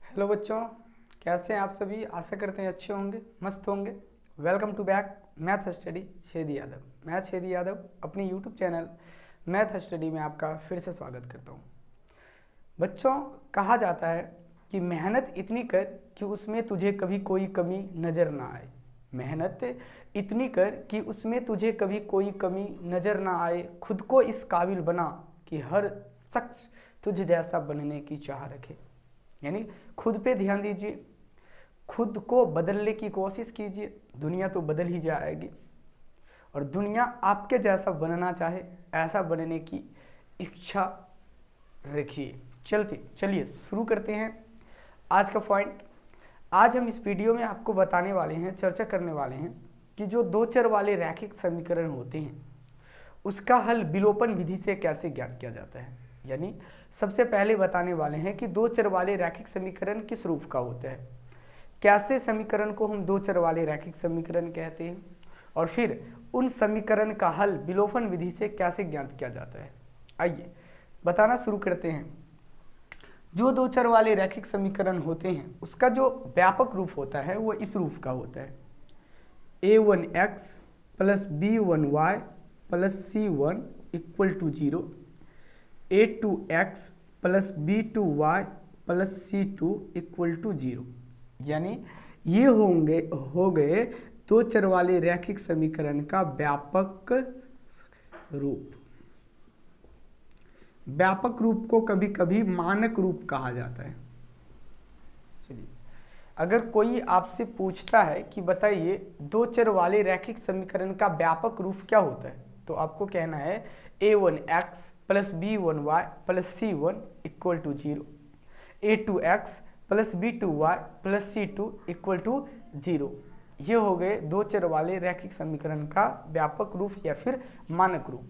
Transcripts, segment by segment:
Hello बच्चों, कैसे हैं आप सभी। आशा करते हैं अच्छे होंगे, मस्त होंगे। Welcome to back math study Shedi Yadav. मैं शेदी यादव अपने यूट्यूब चैनल मैथ स्टडी में आपका फिर से स्वागत करता हूं। बच्चों, कहा जाता है कि मेहनत इतनी कर कि उसमें तुझे कभी कोई कमी नज़र ना आए। मेहनत इतनी कर कि उसमें तुझे कभी कोई कमी नज़र ना आए। खुद को इस काबिल बना कि हर शख्स तुझ जैसा बनने की चाह रखे। यानी खुद पे ध्यान दीजिए, खुद को बदलने की कोशिश कीजिए, दुनिया तो बदल ही जाएगी। और दुनिया आपके जैसा बनना चाहे, ऐसा बनने की इच्छा रखिए। चलिए शुरू करते हैं आज का पॉइंट। आज हम इस वीडियो में आपको बताने वाले हैं, चर्चा करने वाले हैं कि जो दो चर वाले रैखिक समीकरण होते हैं उसका हल विलोपन विधि से कैसे ज्ञात किया जाता है। यानी सबसे पहले बताने वाले हैं कि दो चर वाले रैखिक समीकरण किस रूप का होता है, कैसे समीकरण को हम दो चर वाले रैखिक समीकरण कहते हैं, और फिर उन समीकरण का हल विलोपन विधि से कैसे ज्ञात किया जाता है। आइए बताना शुरू करते हैं। जो दो चर वाले रैखिक समीकरण होते हैं उसका जो व्यापक रूप होता है वो इस रूप का होता है: a1x plus b1y plus c1 equal to 0, a2x plus b2y plus c2 equal to 0। यानी ये हो गए दो चर वाले रैखिक समीकरण का व्यापक रूप। व्यापक रूप को कभी कभी मानक रूप कहा जाता है। चलिए, अगर कोई आपसे पूछता है कि बताइए दो चर वाले रैखिक समीकरण का व्यापक रूप क्या होता है, तो आपको कहना है a1x plus b1y plus c1 equal to 0, a2x plus b2y plus c2 equal to 0। ये हो गए दो चर वाले रैखिक समीकरण का व्यापक रूप या फिर मानक रूप।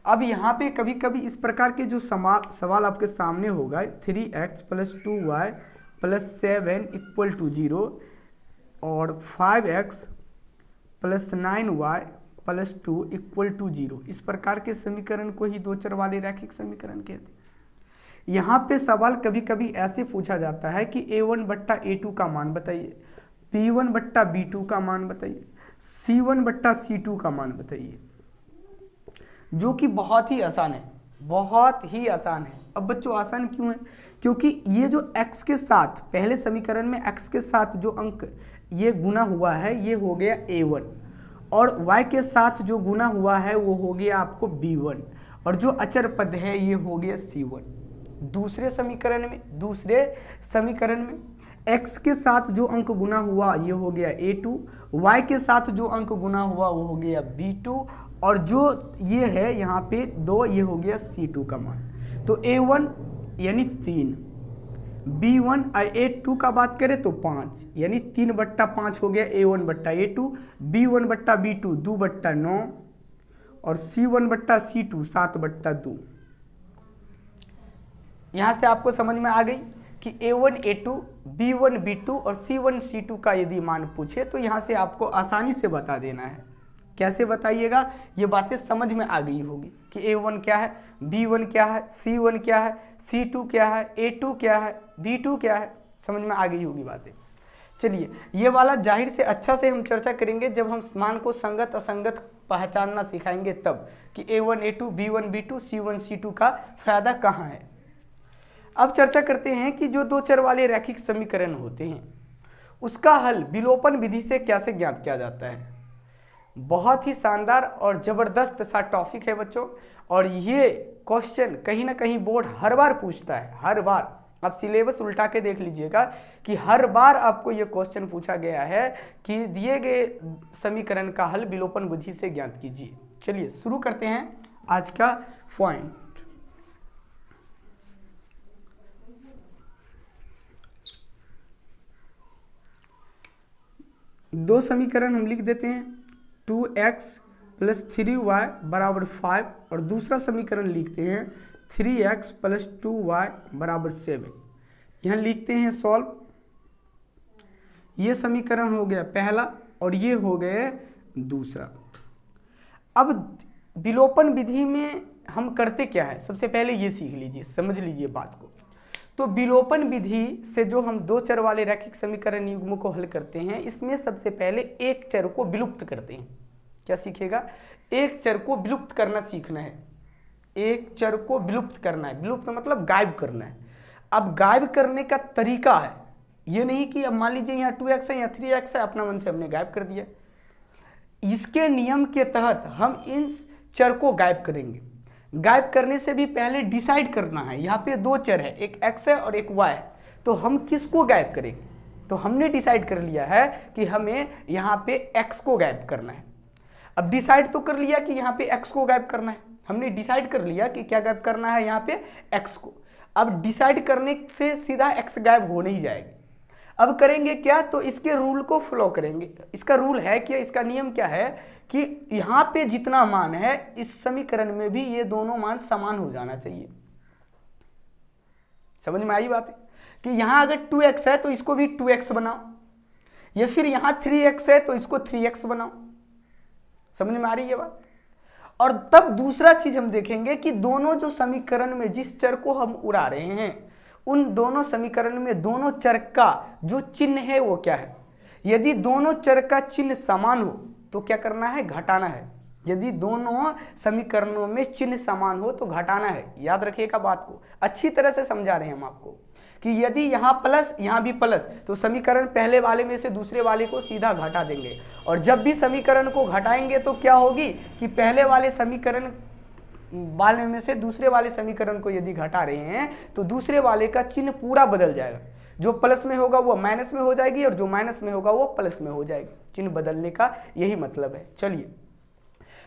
अब यहाँ पे कभी कभी इस प्रकार के जो सवाल आपके सामने होगा, 3x plus 2y plus 7 equal to 0 और 5x plus 9y plus 2 equal to 0, इस प्रकार के समीकरण को ही दो चर वाले रैखिक समीकरण कहते हैं। यहाँ पे सवाल कभी कभी ऐसे पूछा जाता है कि a1 बट्टा a2 का मान बताइए, b1 बट्टा b2 का मान बताइए, c1 बट्टा c2 का मान बताइए, जो कि बहुत ही आसान है, बहुत ही आसान है। अब बच्चों आसान क्यों है? क्योंकि ये जो x के साथ, पहले समीकरण में x के साथ जो अंक ये गुना हुआ है ये हो गया a1, और y के साथ जो गुना हुआ है वो हो गया आपको b1, और जो अचर पद है ये हो गया c1। दूसरे समीकरण में x के साथ जो अंक गुना हुआ ये हो गया a2, y के साथ जो अंक गुना हुआ वो हो गया b2, और जो ये है यहाँ पे 2, ये हो गया c2 का मान। तो a1 यानी 3, b1 a2 का बात करें तो 5, यानी 3 बट्टा 5 हो गया a1 बट्टा a2, b1 बट्टा b2 2 बट्टा 9, और c1 बट्टा c2 7 बट्टा 2। यहाँ से आपको समझ में आ गई कि a1 a2 b1 b2 और c1 c2 का यदि मान पूछे तो यहाँ से आपको आसानी से बता देना है। कैसे बताइएगा? ये बातें समझ में आ गई होगी कि a1 क्या है, b1 क्या है, c1 क्या है, c2 क्या है, a2 क्या है, b2 क्या है, समझ में आ गई होगी बातें। चलिए, ये वाला जाहिर से अच्छा से हम चर्चा करेंगे जब हम मान को संगत असंगत पहचानना सिखाएंगे, तब कि a1 a2 b1 b2 c1 c2 का फायदा कहाँ है। अब चर्चा करते हैं कि जो दो चर वाले रैखिक समीकरण होते हैं उसका हल विलोपन विधि से कैसे ज्ञात किया जाता है। बहुत ही शानदार और ज़बरदस्त सा टॉपिक है बच्चों, और ये क्वेश्चन कहीं ना कहीं बोर्ड हर बार पूछता है, हर बार। आप सिलेबस उल्टा के देख लीजिएगा कि हर बार आपको ये क्वेश्चन पूछा गया है कि दिए गए समीकरण का हल विलोपन विधि से ज्ञात कीजिए। चलिए शुरू करते हैं आज का पॉइंट। दो समीकरण हम लिख देते हैं, 2x प्लस 3y बराबर 5, और दूसरा समीकरण लिखते हैं 3x प्लस 2y बराबर 7। यहाँ लिखते हैं सॉल्व। ये समीकरण हो गया पहला और ये हो गए दूसरा। अब विलोपन विधि में हम करते क्या है, सबसे पहले ये सीख लीजिए, समझ लीजिए बात को। तो विलोपन विधि से जो हम दो चर वाले रैखिक समीकरण युग्म को हल करते हैं, इसमें सबसे पहले एक चर को विलुप्त करते हैं। क्या सीखेगा? एक चर को विलुप्त करना सीखना है। एक चर को विलुप्त करना है, विलुप्त मतलब गायब करना है। अब गायब करने का तरीका है, ये नहीं कि अब मान लीजिए यहाँ 2x है या 3x है, अपना मन से हमने गायब कर दिया। इसके नियम के तहत हम इन चर को गायब करेंगे। गायब करने से भी पहले डिसाइड करना है। यहाँ पे दो चर है, एक x है और एक y है, तो हम किसको गायब करेंगे? तो हमने डिसाइड कर लिया है कि हमें यहाँ पे x को गायब करना है। अब डिसाइड तो कर लिया कि यहाँ पे x को गायब करना है, हमने डिसाइड कर लिया कि क्या गायब करना है यहाँ पे x को। अब डिसाइड करने से सीधा x गायब हो नहीं जाएगी। अब करेंगे क्या? तो इसके रूल को फॉलो करेंगे। इसका रूल है कि इसका नियम क्या है कि यहाँ पे जितना मान है इस समीकरण में भी ये दोनों मान समान हो जाना चाहिए। समझ में आई बात है? कि यहाँ अगर 2x है तो इसको भी 2x बनाओ, या फिर यहाँ 3x है तो इसको 3x बनाओ। समझ में आ रही है बात? और तब दूसरा चीज हम देखेंगे कि दोनों जो समीकरण में जिस चर को हम उड़ा रहे हैं, उन दोनों समीकरण में दोनों चर का जो चिन्ह है वो क्या है। यदि दोनों चर का चिन्ह समान हो तो क्या करना है? घटाना है। यदि दोनों समीकरणों में चिन्ह समान हो तो घटाना है। याद रखिएगा बात को, अच्छी तरह से समझा रहे हैं हम आपको कि यदि यहाँ प्लस यहाँ भी प्लस, तो समीकरण पहले वाले में से दूसरे वाले को सीधा घटा देंगे। और जब भी समीकरण को घटाएंगे तो क्या होगी कि पहले वाले समीकरण वाले में से दूसरे वाले समीकरण को यदि घटा रहे हैं तो दूसरे वाले का चिन्ह पूरा बदल जाएगा। जो प्लस में होगा वो माइनस में हो जाएगी और जो माइनस में होगा वो प्लस में हो जाएगी। चिन्ह बदलने का यही मतलब है। चलिए,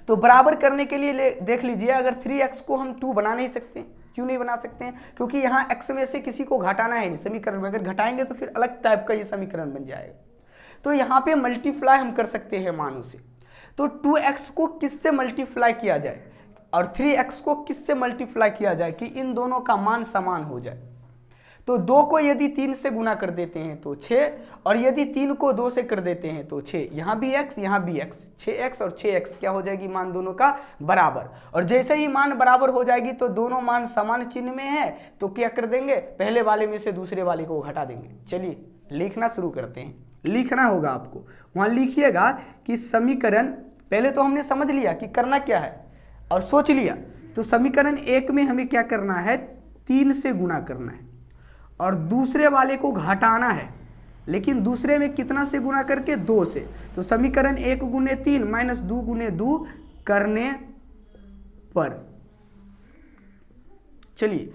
तो बराबर करने के लिए देख लीजिए, अगर 3x को हम 2 बना नहीं सकते। क्यों नहीं बना सकते हैं? क्योंकि यहाँ x में से किसी को घटाना है नहीं समीकरण में। अगर घटाएंगे तो फिर अलग टाइप का ये समीकरण बन जाएगा। तो यहाँ पे मल्टीप्लाई हम कर सकते हैं मानों से। तो 2x को किससे मल्टीप्लाई किया जाए और 3x को किससे मल्टीप्लाई किया जाए कि इन दोनों का मान समान हो जाए। तो 2 को यदि 3 से गुना कर देते हैं तो 6, और यदि 3 को 2 से कर देते हैं तो 6। यहाँ भी x यहाँ भी x, 6x और 6x क्या हो जाएगी? मान दोनों का बराबर। और जैसे ही मान बराबर हो जाएगी तो दोनों मान समान चिन्ह में है, तो क्या कर देंगे? पहले वाले में से दूसरे वाले को घटा देंगे। चलिए लिखना शुरू करते हैं। लिखना होगा आपको, वहाँ लिखिएगा कि समीकरण, पहले तो हमने समझ लिया कि करना क्या है और सोच लिया। तो समीकरण 1 में हमें क्या करना है? 3 से गुना करना है और दूसरे वाले को घटाना है, लेकिन दूसरे में कितना से गुना करके? 2 से। तो समीकरण 1 गुने 3 माइनस 2 गुने 2 करने पर, चलिए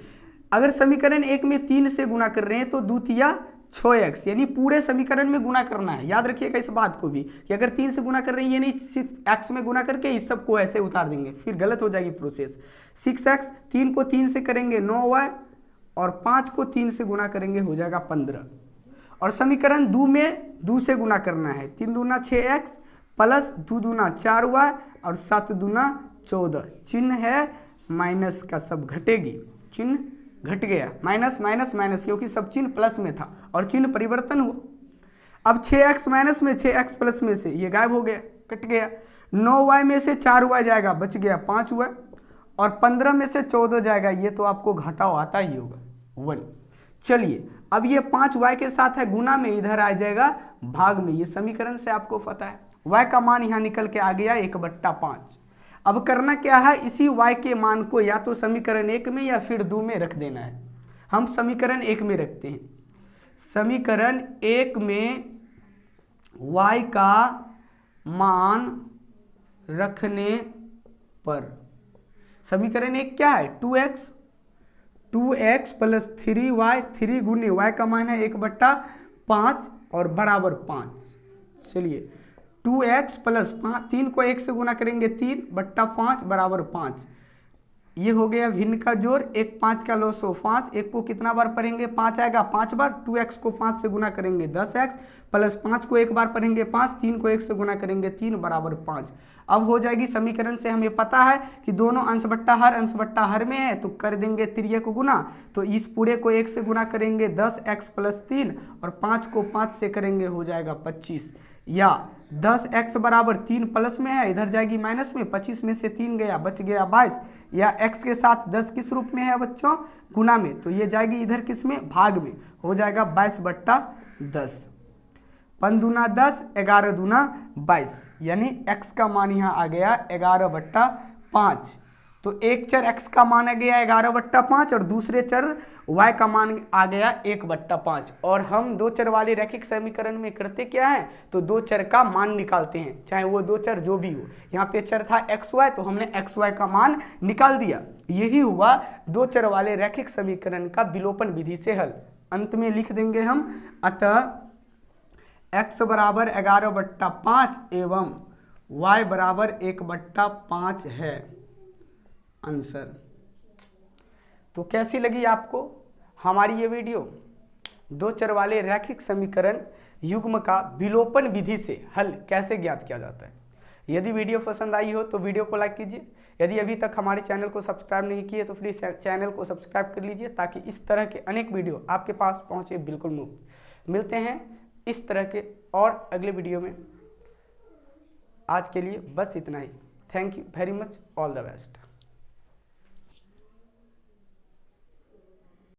अगर समीकरण 1 में 3 से गुना कर रहे हैं तो 2 तिया 6x, यानी पूरे समीकरण में गुना करना है। याद रखिएगा इस बात को भी कि अगर 3 से गुना कर रहे हैं, ये नहीं सिर्फ x में गुना करके इस सब को ऐसे उतार देंगे, फिर गलत हो जाएगी प्रोसेस। 6x, 3 को 3 से करेंगे 9y, और 5 को 3 से गुना करेंगे हो जाएगा 15। और समीकरण 2 में 2 से गुना करना है। 3 दूना 6x प्लस 2 दूना 4y और 7 दूना 14। चिन्ह है माइनस का, सब घटेगी, चिन्ह घट गया, माइनस माइनस माइनस, क्योंकि सब चिन्ह प्लस में था और चिन्ह परिवर्तन हुआ। अब 6x माइनस में 6x प्लस में से ये गायब हो गया, कट गया। 9y में से 4y जाएगा, बच गया 5y, और 15 में से 14 जाएगा, ये तो आपको घटाव आता ही होगा 1। चलिए अब ये 5y के साथ है गुना में, इधर आ जाएगा भाग में। ये समीकरण से आपको पता है y का मान यहाँ निकल के आ गया 1/5। अब करना क्या है? इसी y के मान को या तो समीकरण 1 में या फिर 2 में रख देना है। हम समीकरण 1 में रखते हैं। समीकरण 1 में y का मान रखने पर समीकरण 1 क्या है? 2x प्लस 3y, 3 गुने y का मान है 1/5 और बराबर 5। चलिए 2x प्लस 3 को 1 से गुना करेंगे 3/5 बराबर 5। ये हो गया भिन्न का जोड़, 1 5 का लॉस हो 5। 1 को कितना बार पढ़ेंगे? 5 आएगा 5 बार। 2x को 5 से गुना करेंगे 10x प्लस 5 को 1 बार पढ़ेंगे 5। 3 को 1 से गुना करेंगे 3 बराबर 5। अब हो जाएगी समीकरण से हमें पता है कि दोनों अंश बट्टा हर में है, तो कर देंगे 3 को गुना। तो इस पूरे को 1 से गुना करेंगे 10x प्लस 3 और 5 को 5 से करेंगे हो जाएगा 25, या 10x बराबर 3 प्लस में है, इधर जाएगी माइनस में, 25 में से 3 गया, बच गया 22, या x के साथ 10 किस रूप में है बच्चों, गुना में, तो ये जाएगी इधर किस में, भाग में, हो जाएगा 22/10। 5 दूना 10, 11 दूना 22, यानी x का मान यहाँ आ गया 11/5। तो एक चर x का मान आ गया 11/5 और दूसरे चर y का मान आ गया 1/5। और हम दो चर वाले रैखिक समीकरण में करते क्या है, तो दो चर का मान निकालते हैं, चाहे वो दो चर जो भी हो। यहाँ पे चर था xy, तो हमने xy का मान निकाल दिया। यही हुआ दो चर वाले रैखिक समीकरण का विलोपन विधि से हल। अंत में लिख देंगे हम, अतः x बराबर 11/5 एवं y बराबर 1/5 है आंसर। तो कैसी लगी आपको हमारी ये वीडियो, दो चर वाले रैखिक समीकरण युग्म का विलोपन विधि से हल कैसे ज्ञात किया जाता है। यदि वीडियो पसंद आई हो तो वीडियो को लाइक कीजिए। यदि अभी तक हमारे चैनल को सब्सक्राइब नहीं किए तो प्लीज़ चैनल को सब्सक्राइब कर लीजिए, ताकि इस तरह के अनेक वीडियो आपके पास पहुँचे बिल्कुल मुफ्त। मिलते हैं इस तरह के और अगले वीडियो में। आज के लिए बस इतना ही। Thank you very much, all the best.